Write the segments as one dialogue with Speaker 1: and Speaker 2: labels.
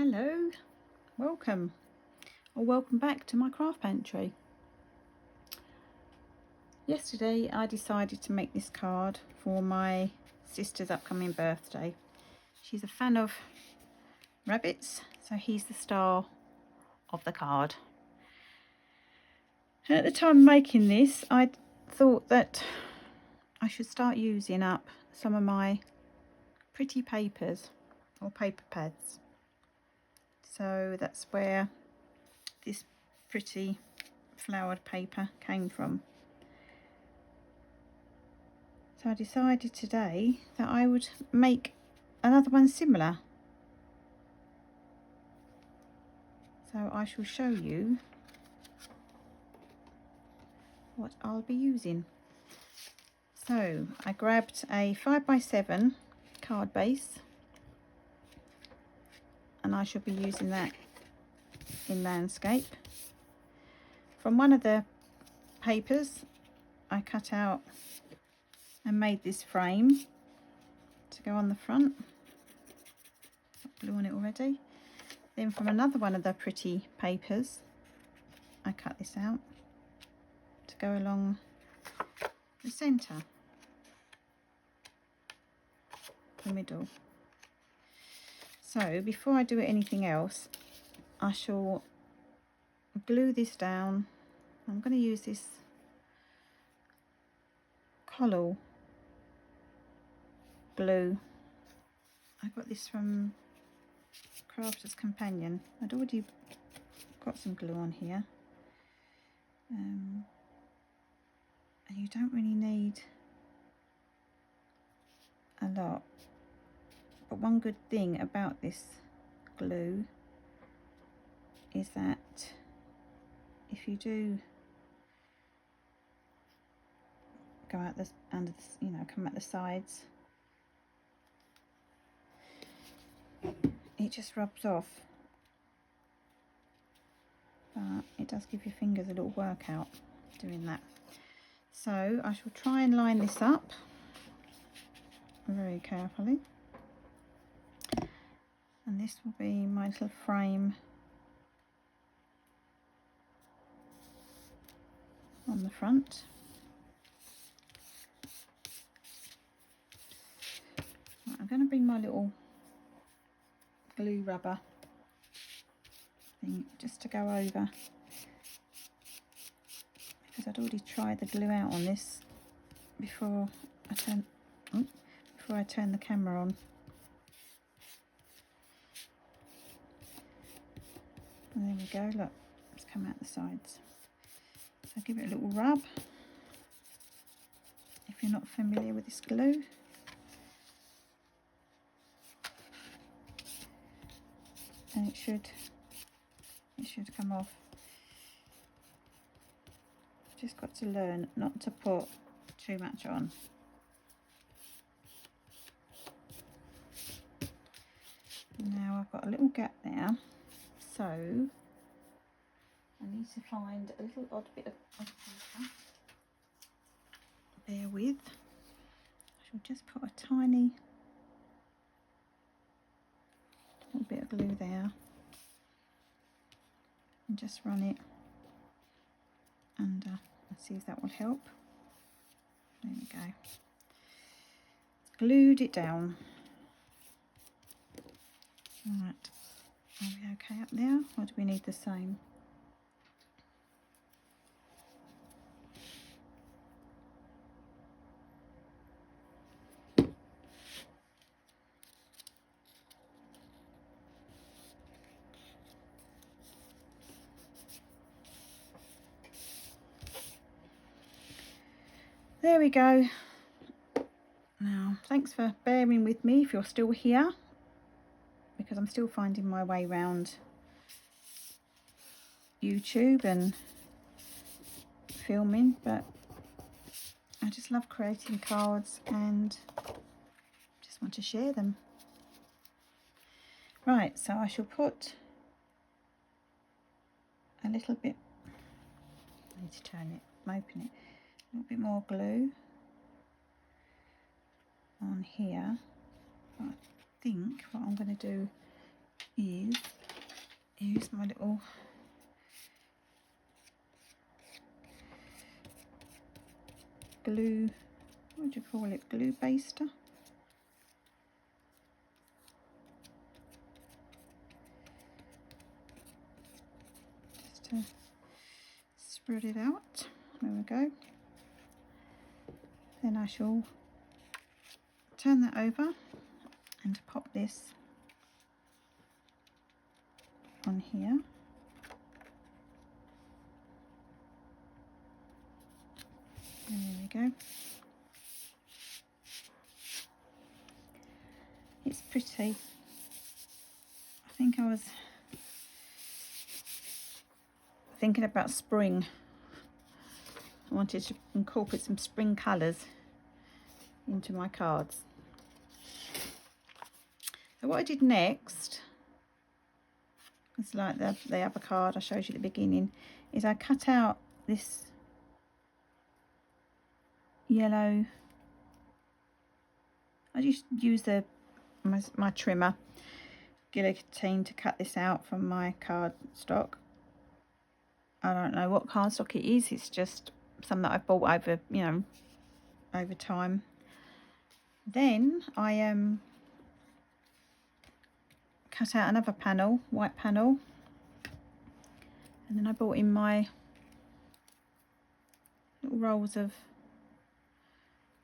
Speaker 1: Hello, welcome or welcome back to my craft pantry. Yesterday I decided to make this card for my sister's upcoming birthday. She's a fan of rabbits, so he's the star of the card. And at the time of making this, I thought that I should start using up some of my pretty papers or paper pads. So that's where this pretty flowered paper came from. So I decided today that I would make another one similar. So I shall show you what I'll be using. So I grabbed a 5x7 card base, and I shall be using that in landscape. From one of the papers I cut out and made this frame to go on the front. Got glue on it already. Then from another one of the pretty papers I cut this out to go along the centre, the middle. So before I do anything else, I shall glue this down. I'm going to use this Collal glue. I got this from Crafter's Companion. I'd already got some glue on here, and you don't really need a lot, but one good thing about this glue is that if you do go out this under the, come out the sides, it just rubs off, but it does give your fingers a little workout doing that. So I shall try and line this up very carefully, and this will be my little frame on the front. Right, I'm going to bring my little glue rubber thing just to go over, because I'd already tried the glue out on this before I turn the camera on. And there we go, look, it's come out the sides. So give it a little rub if you're not familiar with this glue. And it should come off. Just got to learn not to put too much on. Now I've got a little gap there, so I need to find a little odd bit of paper. Bear with. I shall just put a tiny little bit of glue there and just run it under and see if that will help. There we go. Glued it down. Right, are we okay up there, or do we need the same? There we go. Now, thanks for bearing with me if you're still here, because I'm still finding my way around YouTube and filming, but I just love creating cards and just want to share them. Right, so I shall put a little bit, I need to turn it, open it, a little bit more glue on here. But I think what I'm going to do is use my little glue, what do you call it, glue baster. Just to spread it out. There we go. Then I shall turn that over and pop this on here. And there we go. It's pretty. I think I was thinking about spring. I wanted to incorporate some spring colours into my cards. So what I did next, it's like the other card I showed you at the beginning, is I cut out this yellow. I just use my trimmer guillotine to cut this out from my card stock. I don't know what cardstock it is. It's just some that I've bought over, you know, over time. Then I cut out another panel, white panel, and then I brought in my little rolls of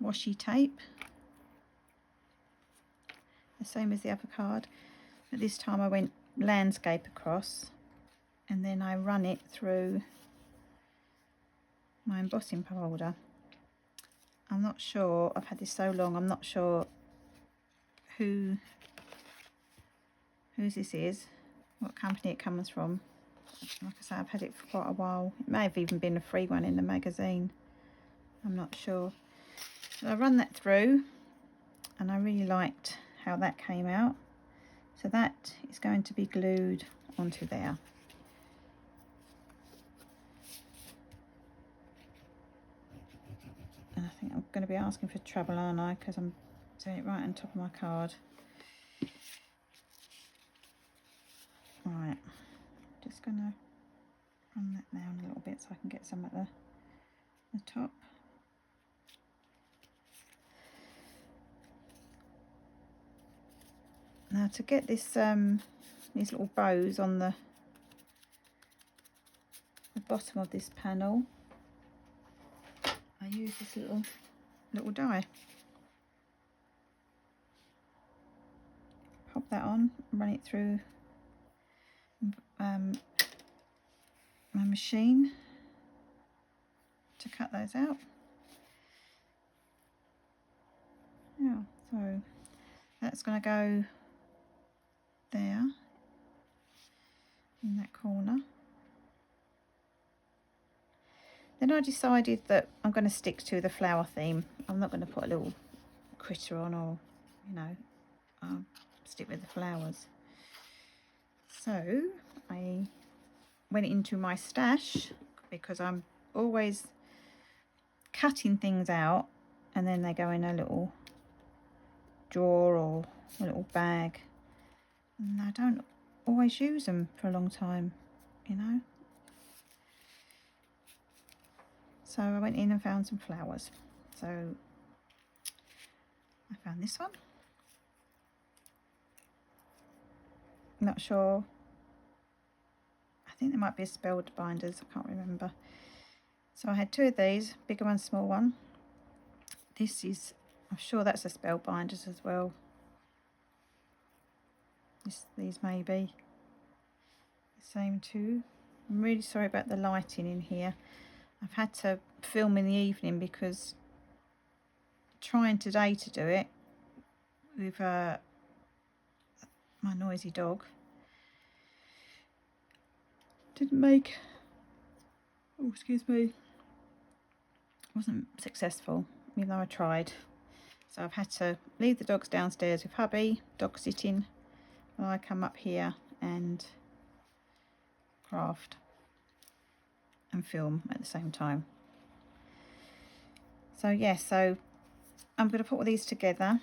Speaker 1: washi tape, the same as the other card, but this time I went landscape across, and then I run it through my embossing powder. I'm not sure, I've had this so long, I'm not sure whose this is, what company it comes from. Like I say, I've had it for quite a while. It may have even been a free one in the magazine, I'm not sure. So I run that through, and I really liked how that came out. So that is going to be glued onto there. And I think I'm going to be asking for trouble, aren't I? Because I'm doing it right on top of my card. Right, just going to run that down a little bit so I can get some at the top. Now to get this these little bows on the bottom of this panel, I use this little die. Pop that on, run it through my machine to cut those out. Yeah, so that's going to go there in that corner. Then I decided that I'm going to stick to the flower theme. I'm not going to put a little critter on, or, you know, I'll stick with the flowers. So I went into my stash, because I'm always cutting things out and then they go in a little drawer or a little bag, and I don't always use them for a long time, you know. So I went in and found some flowers. So I found this one. Not sure. I think there might be a spelled binders. I can't remember. So I had two of these, bigger one, small one. This is, I'm sure that's a spelled binders as well. These may be the same too. I'm really sorry about the lighting in here. I've had to film in the evening because trying today to do it with my noisy dog didn't make, oh excuse me, wasn't successful even though I tried. So I've had to leave the dogs downstairs with hubby, dog sitting, while I come up here and craft and film at the same time. So yeah, so I'm going to put all these together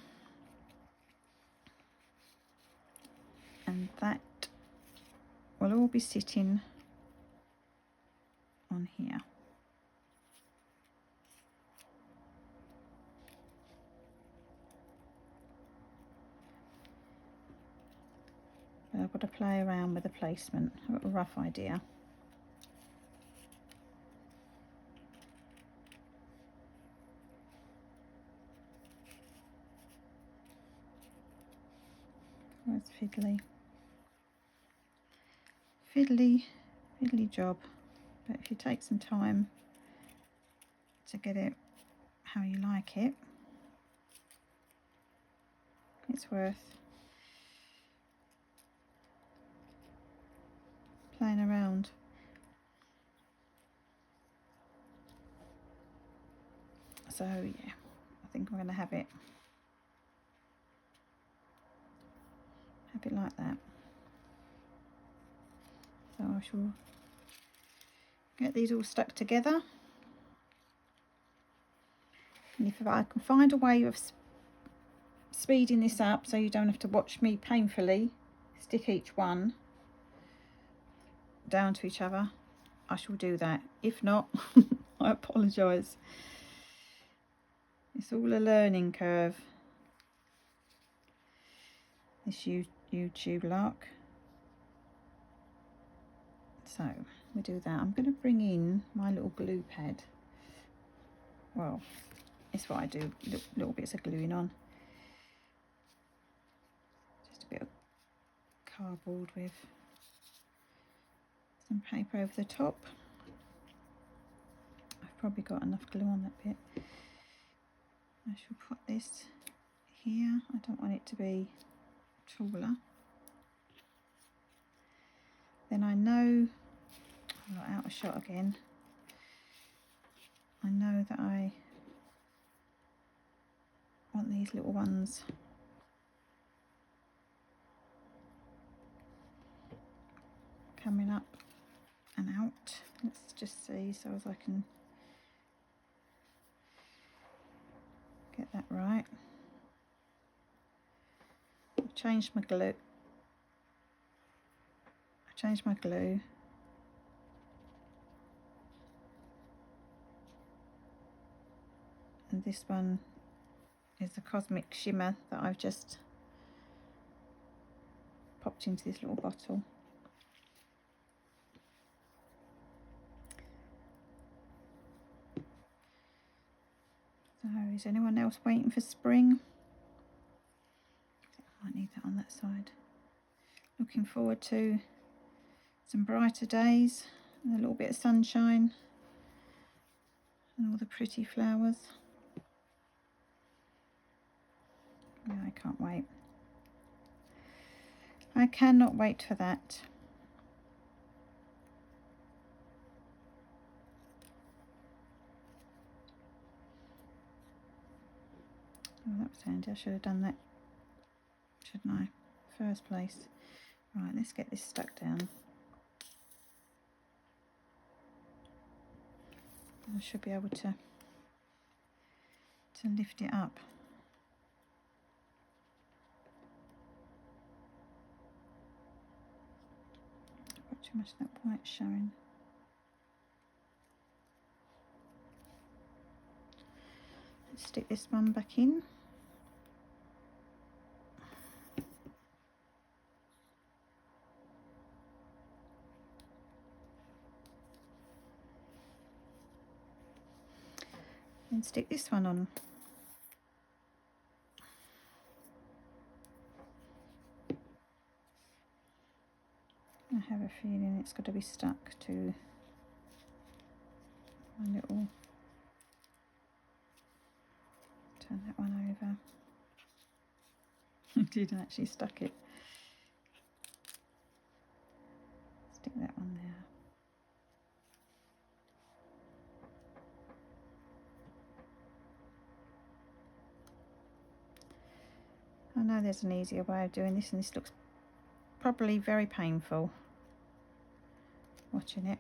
Speaker 1: and that will all be sitting on here. But I've got to play around with the placement. I've got a rough idea. Where's fiddly? Fiddly job. But if you take some time to get it how you like it, it's worth playing around. So yeah, I think I'm going to have it like that. So I shall get these all stuck together, and if I can find a way of speeding this up so you don't have to watch me painfully stick each one down to each other, I shall do that. If not, I apologise. It's all a learning curve, this YouTube lark. So we do that. I'm going to bring in my little glue pad. Well, it's what I do, little bits of gluing on. Just a bit of cardboard with some paper over the top. I've probably got enough glue on that bit. I shall put this here. I don't want it to be taller. Then I know, I'm not out of shot again. I know that I want these little ones coming up and out. Let's just see so as I can get that right. I've changed my glue. And this one is the Cosmic Shimmer that I've just popped into this little bottle. So is anyone else waiting for spring? I might need that on that side. Looking forward to some brighter days and a little bit of sunshine and all the pretty flowers. Yeah, I can't wait. I cannot wait for that. Oh, that was handy. I should have done that, shouldn't I? First place. Right, let's get this stuck down. I should be able to lift it up. Got too much of that white showing. Let's stick this one back in. And stick this one on. I have a feeling it's got to be stuck to my little, turn that one over. I did actually stuck it. Stick that one there. I know there's an easier way of doing this, and this looks probably very painful watching it.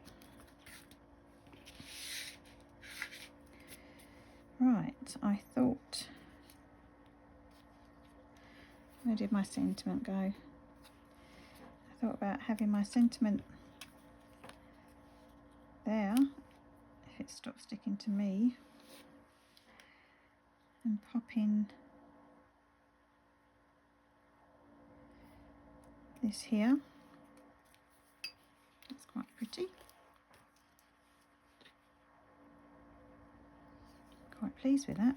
Speaker 1: Right, I thought, where did my sentiment go? thought about having my sentiment there, if it stops sticking to me, and pop in this here. That's quite pretty. Quite pleased with that.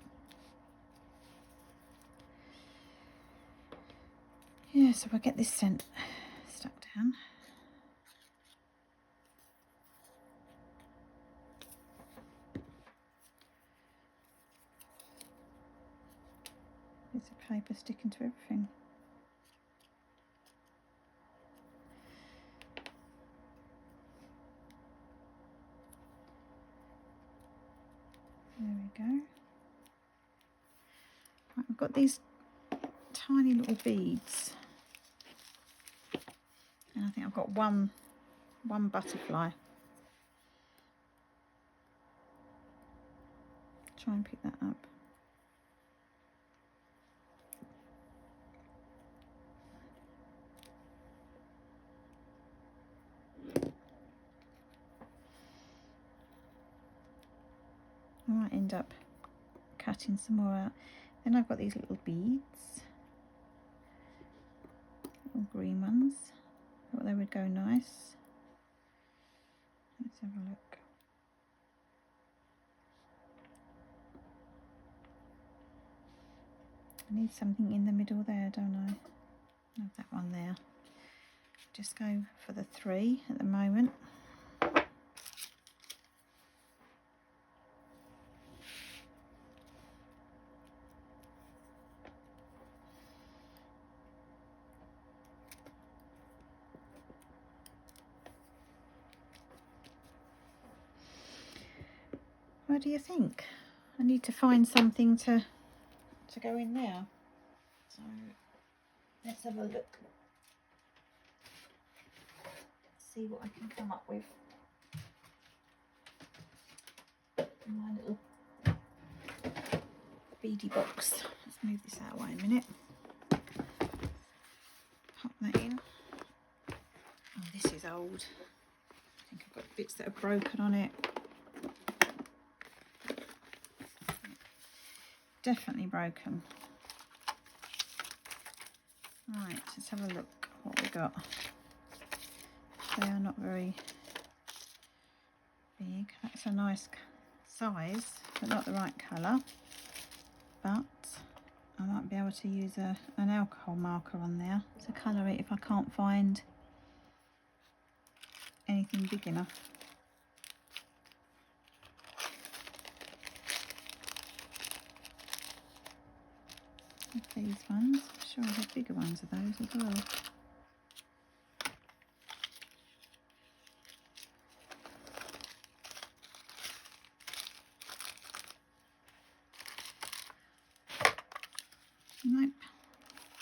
Speaker 1: Yeah, so I'll get this scent stuck down. There's a paper sticking to everything. There we go. Right, I've got these tiny little beads, and I think I've got one butterfly. Try and pick that up. I might end up cutting some more out. Then I've got these little beads, little green ones. I thought they would go nice. Let's have a look. I need something in the middle there, don't I? Have that one there. Just go for the 3 at the moment. What do you think? I need to find something to go in there. So let's have a look. See what I can come up with. In my little beady box. Let's move this out of the way a minute. Pop that in. Oh, this is old. I think I've got bits that are broken on it. Definitely broken. Right, let's have a look what we got. They are not very big. That's a nice size, but not the right colour. But I might be able to use an alcohol marker on there to colour it if I can't find anything big enough. With these ones, I'm sure I have bigger ones of those as well. Nope.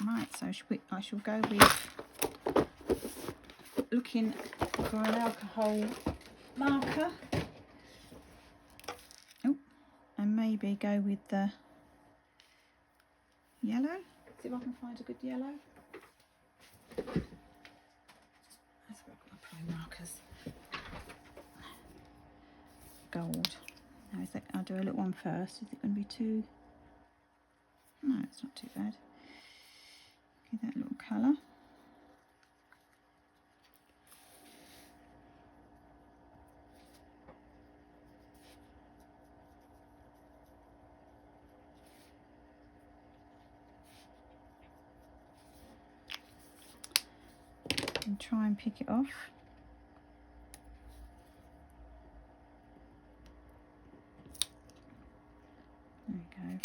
Speaker 1: Right, so I shall go with looking for an alcohol marker. Oh, and maybe go with the yellow. See if I can find a good yellow. That's where I've got my prime markers. Gold. Now is that, I'll do a little one first. Is it going to be too? No, it's not too bad. Give that little colour. And try and pick it off. There we go. You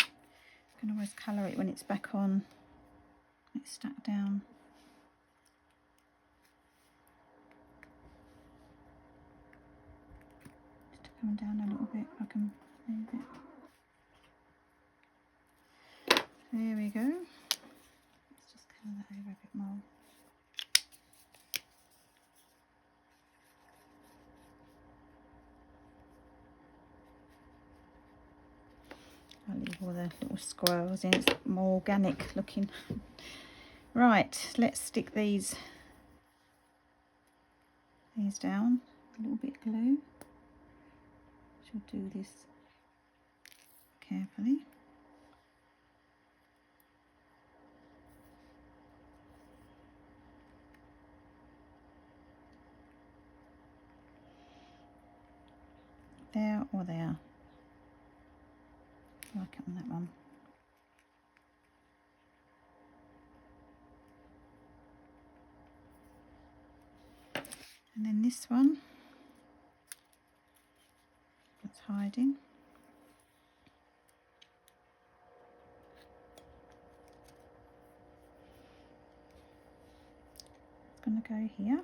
Speaker 1: can always colour it when it's back on. It's stuck down. Just coming down a little bit, I can move it. There we go. Let's just colour that over a bit more. I'll leave all the little squirrels in, it's more organic looking. Right, let's stick these these down, a little bit of glue. She'll do this carefully. There or there. I like it on that one. And then this one, it's hiding. It's going to go here.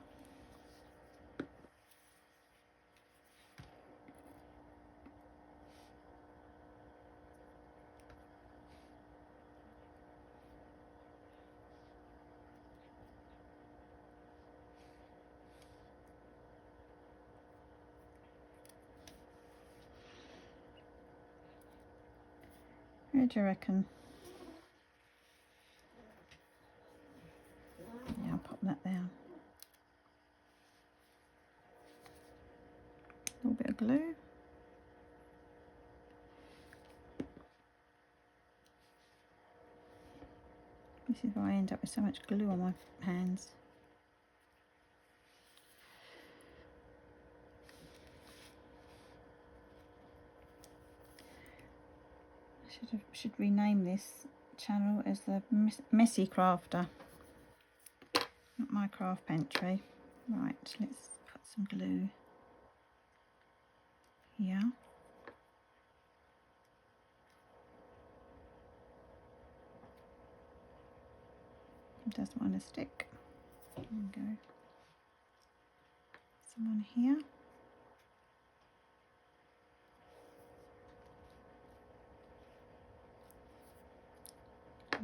Speaker 1: Where do you reckon? Yeah, I'll pop that there. A little bit of glue. This is why I end up with so much glue on my hands. Should rename this channel as the Messy Crafter, not my craft pantry. Right, let's put some glue here. It doesn't want to stick. There we go. Some on here.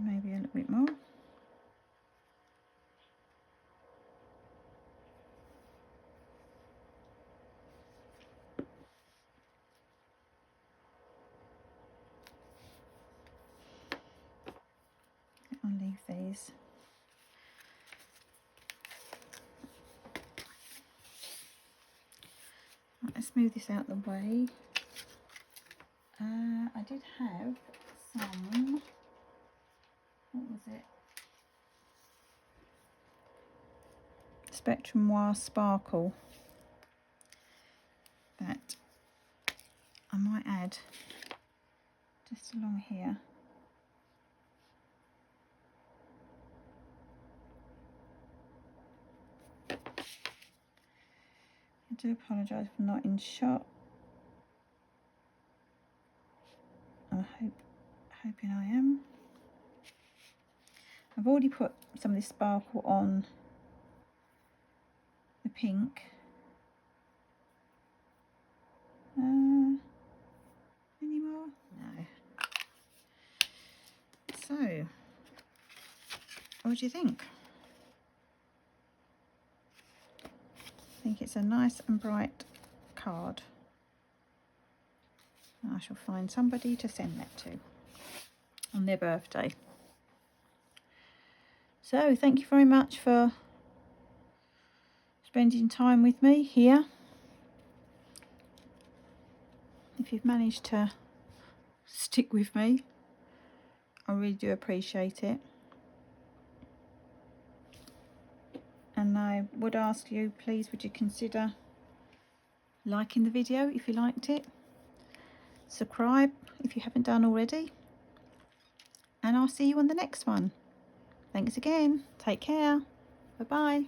Speaker 1: Maybe a little bit more. I'll leave these. Right, let's move this out of the way. I did have some, what was it? Spectrum Wire Sparkle that I might add just along here. I do apologise for not in shot. I'm hoping I am. I've already put some of this sparkle on the pink. Any more? No. So, what do you think? I think it's a nice and bright card. I shall find somebody to send that to on their birthday. So thank you very much for spending time with me here. If you've managed to stick with me, I really do appreciate it. And I would ask you, please, would you consider liking the video if you liked it? Subscribe if you haven't done already. And I'll see you on the next one. Thanks again. Take care. Bye-bye.